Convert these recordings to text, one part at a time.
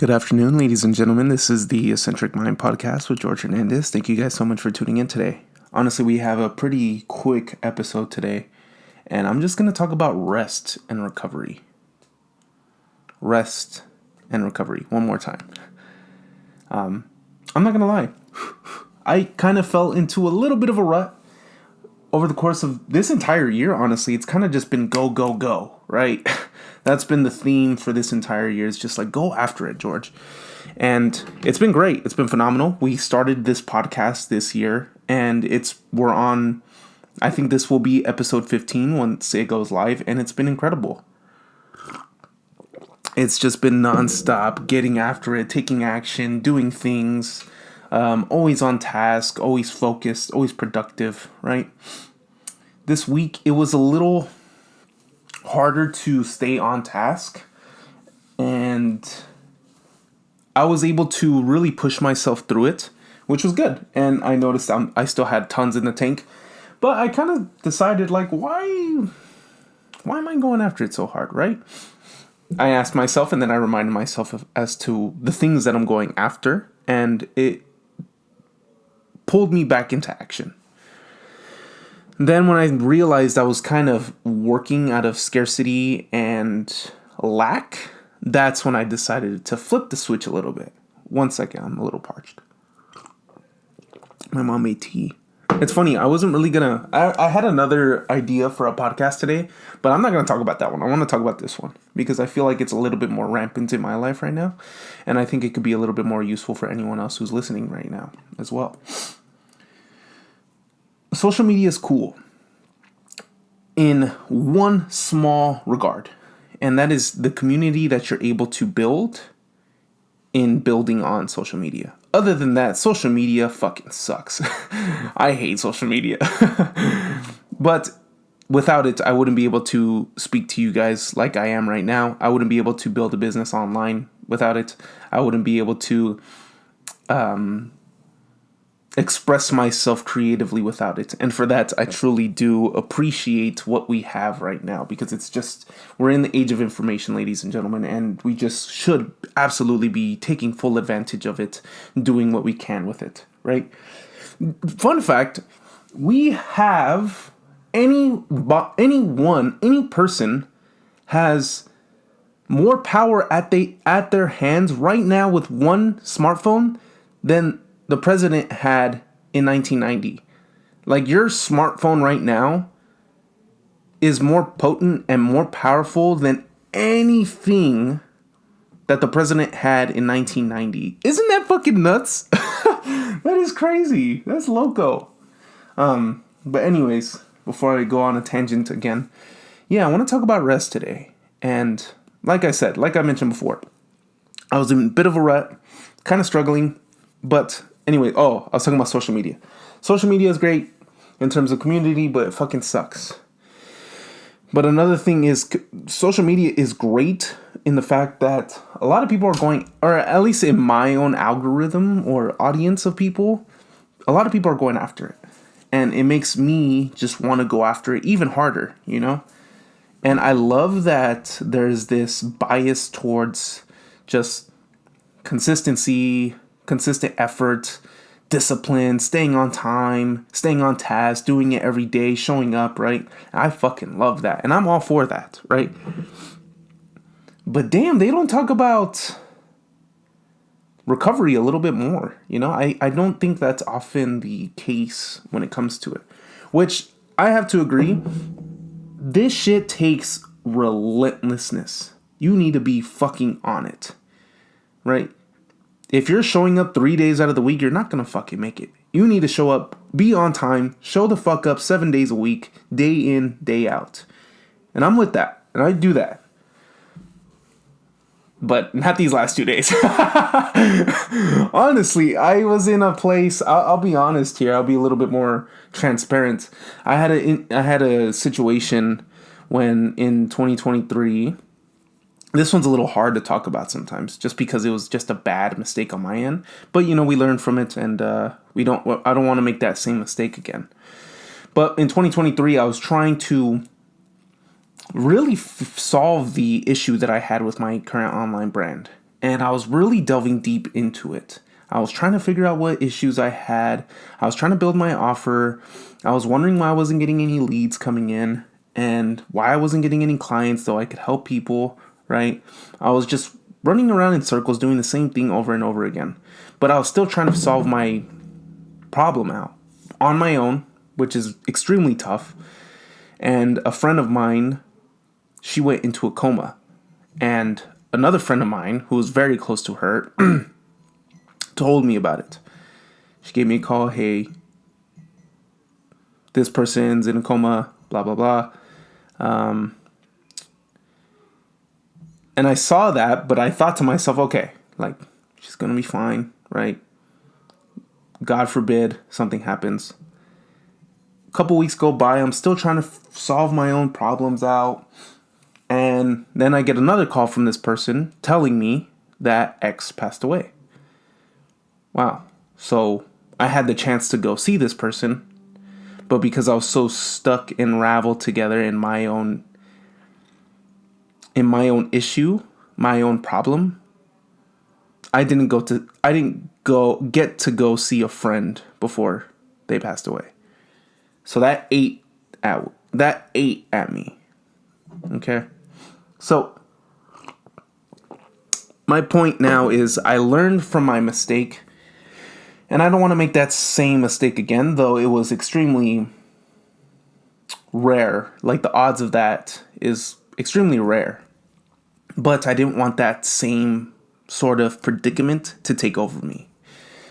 Good afternoon, ladies and gentlemen. This is the Eccentric Mind Podcast with George Hernandez. Thank you guys so much for tuning in today. Honestly, we have a pretty quick episode today, and I'm just going to talk about rest and recovery. Rest and recovery. One more time. I'm not going to lie. I kind of fell into a little bit of a rut over the course of this entire year, honestly. It's kind of just been go, go, go, right? That's been the theme for this entire year. It's just like, go after it, George. And it's been great. It's been phenomenal. We started this podcast this year, and we're on, I think this will be episode 15 once it goes live, and it's been incredible. It's just been nonstop, getting after it, taking action, doing things, always on task, always focused, always productive, right? This week, it was a little harder to stay on task, and I was able to really push myself through it, which was good. And I noticed I still had tons in the tank, but I kind of decided, like, why am I going after it so hard, right? I asked myself, and then I reminded myself as to the things that I'm going after, and it pulled me back into action. Then when I realized I was kind of working out of scarcity and lack, that's when I decided to flip the switch a little bit. One second, I'm a little parched. My mom made tea. It's funny, I wasn't really I had another idea for a podcast today, but I'm not going to talk about that one. I want to talk about this one because I feel like it's a little bit more rampant in my life right now, and I think it could be a little bit more useful for anyone else who's listening right now as well. Social media is cool in one small regard, and that is the community that you're able to build in building on social media. Other than that, social media fucking sucks. I hate social media. But without it, I wouldn't be able to speak to you guys like I am right now. I wouldn't be able to build a business online without it. I wouldn't be able to express myself creatively without it. And for that, I truly do appreciate what we have right now, because we're in the age of information, ladies and gentlemen, and we just should absolutely be taking full advantage of it, doing what we can with it, right? Fun fact, we have any person has more power at their hands right now with one smartphone than the president had in 1990. Like, your smartphone right now is more potent and more powerful than anything that the president had in 1990. Isn't that fucking nuts? That is crazy. That's loco. But anyways, before I go on a tangent again, I want to talk about rest today. And like I mentioned before, I was in a bit of a rut, kind of struggling, but anyway, I was talking about social media. Social media is great in terms of community, but it fucking sucks. But another thing is, social media is great in the fact that a lot of people are going, or at least in my own algorithm or audience of people, a lot of people are going after it. And it makes me just want to go after it even harder, you know? And I love that there's this bias towards just consistency, consistent effort, discipline, staying on time, staying on task, doing it every day, showing up, right? I fucking love that. And I'm all for that, right? But damn, they don't talk about recovery a little bit more, you know? I don't think that's often the case when it comes to it. Which, I have to agree, this shit takes relentlessness. You need to be fucking on it, right? If you're showing up 3 days out of the week, you're not going to fucking make it. You need to show up, be on time, show the fuck up 7 days a week, day in, day out. And I'm with that. And I do that. But not these last 2 days. Honestly, I was in a place, I'll be honest here, I'll be a little bit more transparent. I had a situation when in 2023... This one's a little hard to talk about sometimes, just because it was just a bad mistake on my end. But, you know, we learned from it, and I don't want to make that same mistake again. But in 2023, I was trying to really solve the issue that I had with my current online brand. And I was really delving deep into it. I was trying to figure out what issues I had. I was trying to build my offer. I was wondering why I wasn't getting any leads coming in and why I wasn't getting any clients so I could help people, right? I was just running around in circles doing the same thing over and over again. But I was still trying to solve my problem out on my own, which is extremely tough. And a friend of mine, she went into a coma. And another friend of mine, who was very close to her, told me about it. She gave me a call. Hey, this person's in a coma, blah, blah, blah. And I saw that, but I thought to myself, okay, like, she's going to be fine, right? God forbid something happens. A couple weeks go by. I'm still trying to solve my own problems out. And then I get another call from this person telling me that X passed away. Wow. So I had the chance to go see this person. But because I was so stuck and raveled together in my own issue, my own problem, I didn't get to go see a friend before they passed away. So that ate at me. Okay? So my point now is I learned from my mistake, and I don't want to make that same mistake again, though it was extremely rare. Like, the odds of that is extremely rare. But I didn't want that same sort of predicament to take over me.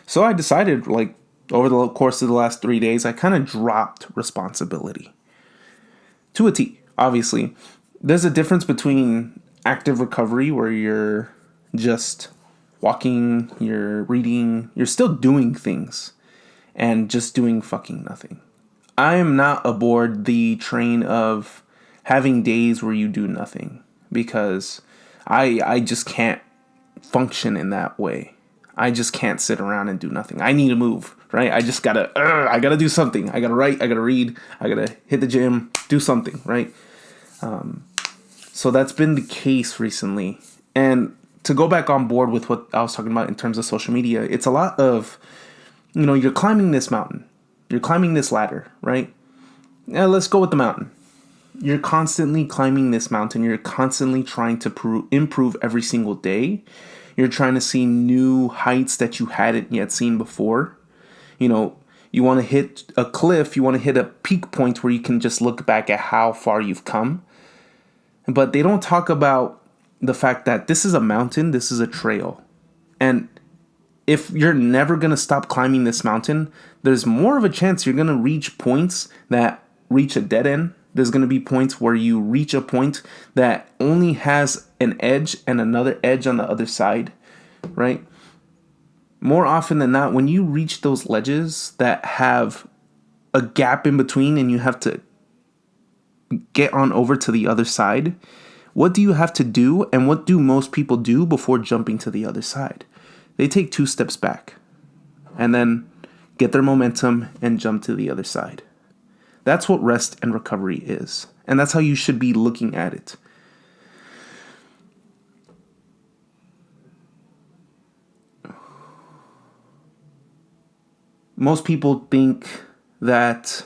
So I decided, like, over the course of the last 3 days, I kind of dropped responsibility. To a T, obviously. There's a difference between active recovery, where you're just walking, you're reading, you're still doing things, and just doing fucking nothing. I am not aboard the train of having days where you do nothing, because I just can't function in that way. I just can't sit around and do nothing. I need to move, right? I gotta do something. I gotta write, I gotta read, I gotta hit the gym, do something, right? So that's been the case recently. And to go back on board with what I was talking about in terms of social media, it's a lot of, you're climbing this mountain. You're climbing this ladder, right? Yeah, let's go with the mountain. You're constantly climbing this mountain. You're constantly trying to improve every single day. You're trying to see new heights that you hadn't yet seen before. You want to hit a cliff. You want to hit a peak point where you can just look back at how far you've come. But they don't talk about the fact that this is a mountain. This is a trail. And if you're never going to stop climbing this mountain, there's more of a chance you're going to reach points that reach a dead end. There's going to be points where you reach a point that only has an edge and another edge on the other side, right? More often than not, when you reach those ledges that have a gap in between and you have to get on over to the other side, what do you have to do, and what do most people do before jumping to the other side? They take 2 steps back and then get their momentum and jump to the other side. That's what rest and recovery is. And that's how you should be looking at it. Most people think that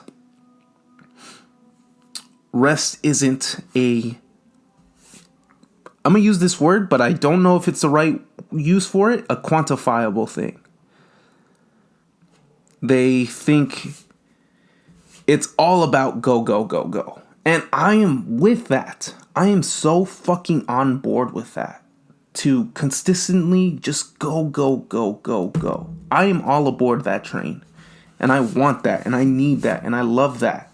rest isn't I'm going to use this word, but I don't know if it's the right use for it, a quantifiable thing. They think it's all about go, go, go, go. And I am with that. I am so fucking on board with that. To consistently just go, go, go, go, go. I am all aboard that train. And I want that. And I need that. And I love that.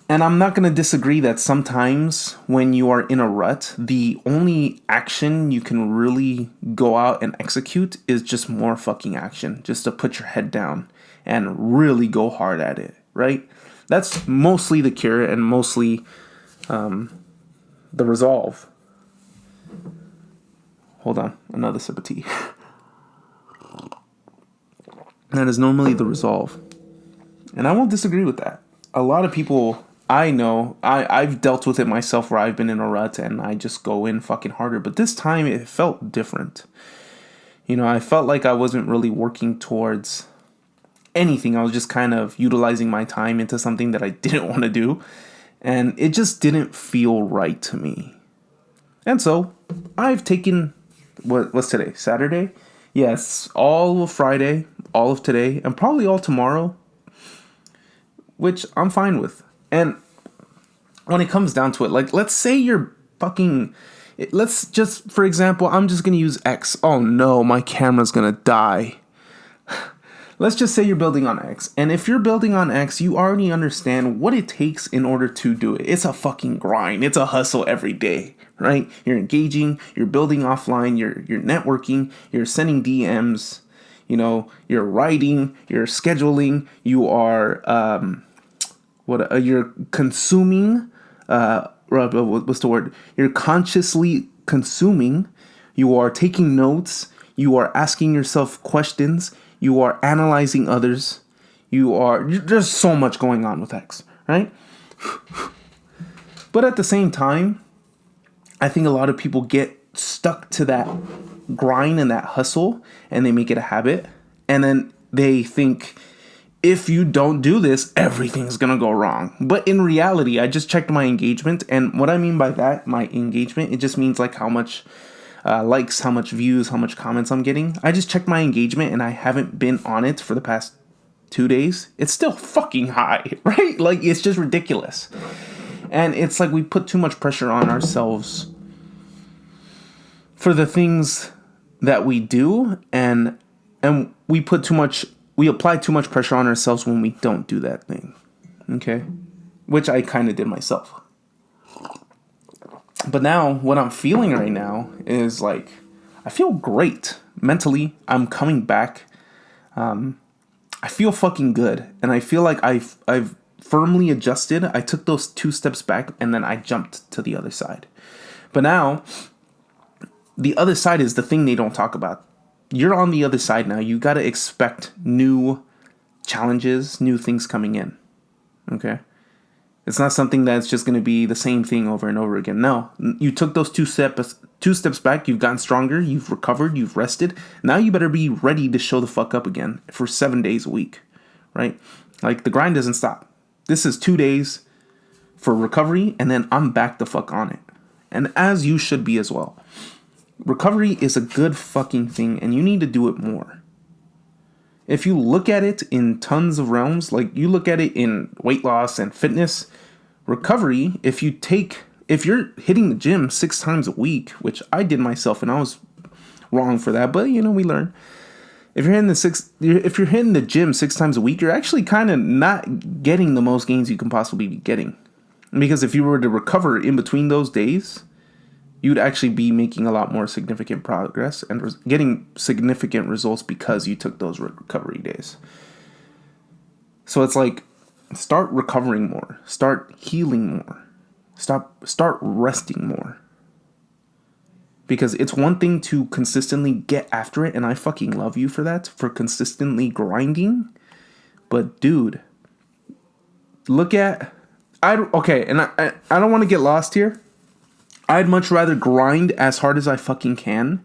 And I'm not going to disagree that sometimes when you are in a rut, the only action you can really go out and execute is just more fucking action. Just to put your head down and really go hard at it, right? That's mostly the cure and mostly the resolve. Hold on, another sip of tea. That is normally the resolve. And I won't disagree with that. A lot of people I know I've dealt with it myself where I've been in a rut and I just go in fucking harder. But this time it felt different. I felt like I wasn't really working towards anything. I was just kind of utilizing my time into something that I didn't want to do. And it just didn't feel right to me. And so I've taken, what's today? Saturday? Yes, all of Friday, all of today, and probably all tomorrow, which I'm fine with. And when it comes down to it, like, let's say you're fucking, let's just, for example, I'm just going to use X. Oh no, my camera's going to die. Let's just say you're building on X. And if you're building on X, you already understand what it takes in order to do it. It's a fucking grind. It's a hustle every day, right? You're engaging, you're building offline, you're networking, you're sending DMs, you're writing, you're scheduling, you are you're consuming, what's the word? You're consciously consuming, you are taking notes, you are asking yourself questions, you are analyzing others, there's so much going on with X, right? But at the same time, I think a lot of people get stuck to that grind and that hustle and they make it a habit. And then they think, if you don't do this, everything's going to go wrong. But in reality, I just checked my engagement. And what I mean by that, my engagement, it just means like how much likes, how much views, how much comments I'm getting. I just checked my engagement and I haven't been on it for the past 2 days. It's still fucking high, right? Like, it's just ridiculous. And it's like we put too much pressure on ourselves for the things that we do, and we apply too much pressure on ourselves when we don't do that thing. Okay? Which I kind of did myself. But now, what I'm feeling right now is like, I feel great. Mentally, I'm coming back. I feel fucking good. And I feel like I've firmly adjusted. I took those 2 steps back and then I jumped to the other side. But now, the other side is the thing they don't talk about. You're on the other side now. You got to expect new challenges, new things coming in. Okay? It's not something that's just going to be the same thing over and over again. No, you took those 2 steps back. You've gotten stronger. You've recovered. You've rested. Now you better be ready to show the fuck up again for 7 days a week, right? Like, the grind doesn't stop. This is 2 days for recovery, and then I'm back the fuck on it. And as you should be as well. Recovery is a good fucking thing, and you need to do it more. If you look at it in tons of realms, like you look at it in weight loss and fitness, recovery, if you're hitting the gym 6 times a week, which I did myself and I was wrong for that, but we learn. If you're hitting the gym 6 times a week, you're actually kind of not getting the most gains you can possibly be getting. Because if you were to recover in between those days, you'd actually be making a lot more significant progress and getting significant results because you took those recovery days. So it's like, start recovering more, start healing more, start resting more. Because it's one thing to consistently get after it, and I fucking love you for that, for consistently grinding. But dude, look at, I don't want to get lost here. I'd much rather grind as hard as I fucking can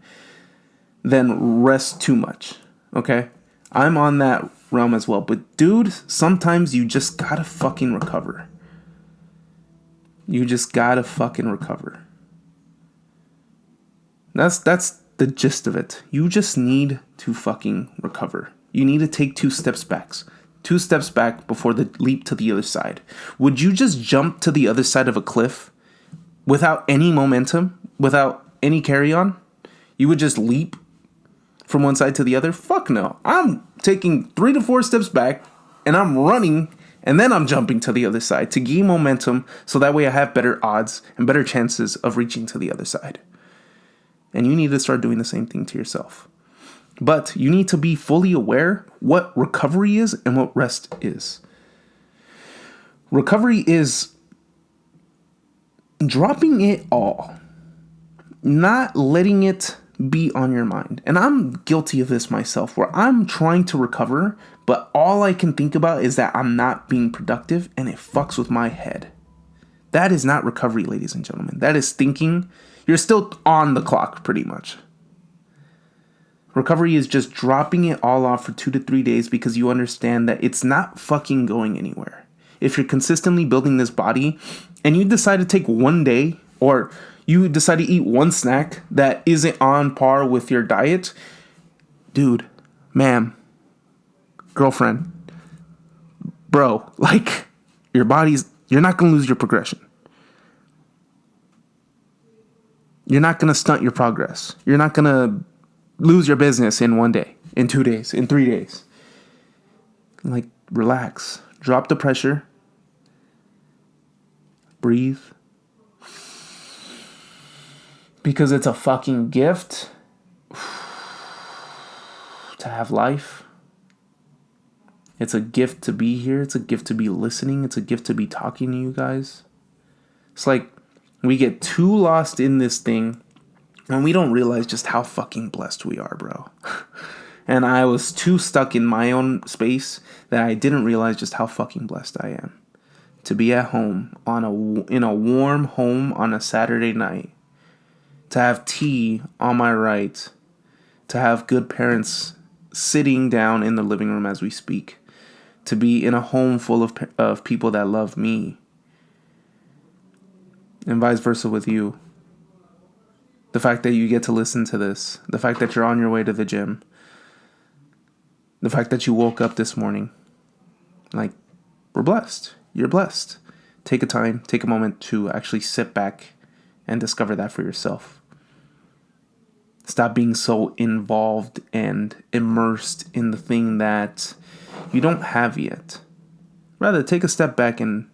than rest too much, okay? I'm on that realm as well. But dude, sometimes you just gotta fucking recover. You just gotta fucking recover. That's the gist of it. You just need to fucking recover. You need to take 2 steps back. 2 steps back before the leap to the other side. Would you just jump to the other side of a cliff without any momentum, without any carry-on? You would just leap from one side to the other? Fuck no. I'm taking 3 to 4 steps back, and I'm running, and then I'm jumping to the other side to gain momentum, so that way I have better odds and better chances of reaching to the other side. And you need to start doing the same thing to yourself. But you need to be fully aware what recovery is and what rest is. Recovery is dropping it all, not letting it be on your mind. And I'm guilty of this myself, where I'm trying to recover, but all I can think about is that I'm not being productive, and it fucks with my head. That is not recovery, ladies and gentlemen. That is thinking. You're still on the clock, pretty much. Recovery is just dropping it all off for 2 to 3 days because you understand that it's not fucking going anywhere. If you're consistently building this body and you decide to take one day or you decide to eat one snack that isn't on par with your diet, dude, ma'am, girlfriend, bro, like, you're not going to lose your progression. You're not going to stunt your progress. You're not going to lose your business in 1 day, in 2 days, in 3 days. Like, relax. Drop the pressure. Breathe. Because it's a fucking gift to have life. It's a gift to be here. It's a gift to be listening. It's a gift to be talking to you guys. It's like we get too lost in this thing and we don't realize just how fucking blessed we are, bro. And I was too stuck in my own space that I didn't realize just how fucking blessed I am. To be at home in a warm home on a Saturday night. To have tea on my right. To have good parents sitting down in the living room as we speak. To be in a home full of people that love me. And vice versa with you. The fact that you get to listen to this. The fact that you're on your way to the gym. The fact that you woke up this morning. Like, we're blessed. You're blessed. Take a moment to actually sit back and discover that for yourself. Stop being so involved and immersed in the thing that you don't have yet. Rather, take a step back and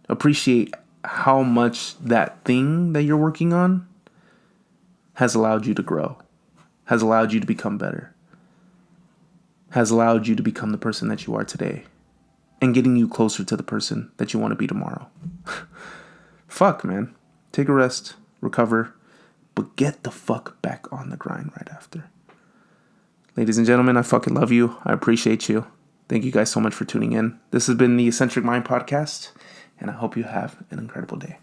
appreciate how much that thing that you're working on has allowed you to grow, has allowed you to become better, has allowed you to become the person that you are today, and getting you closer to the person that you want to be tomorrow. Fuck, man. Take a rest, recover, but get the fuck back on the grind right after. Ladies and gentlemen, I fucking love you. I appreciate you. Thank you guys so much for tuning in. This has been the Eccentric Mind Podcast, and I hope you have an incredible day.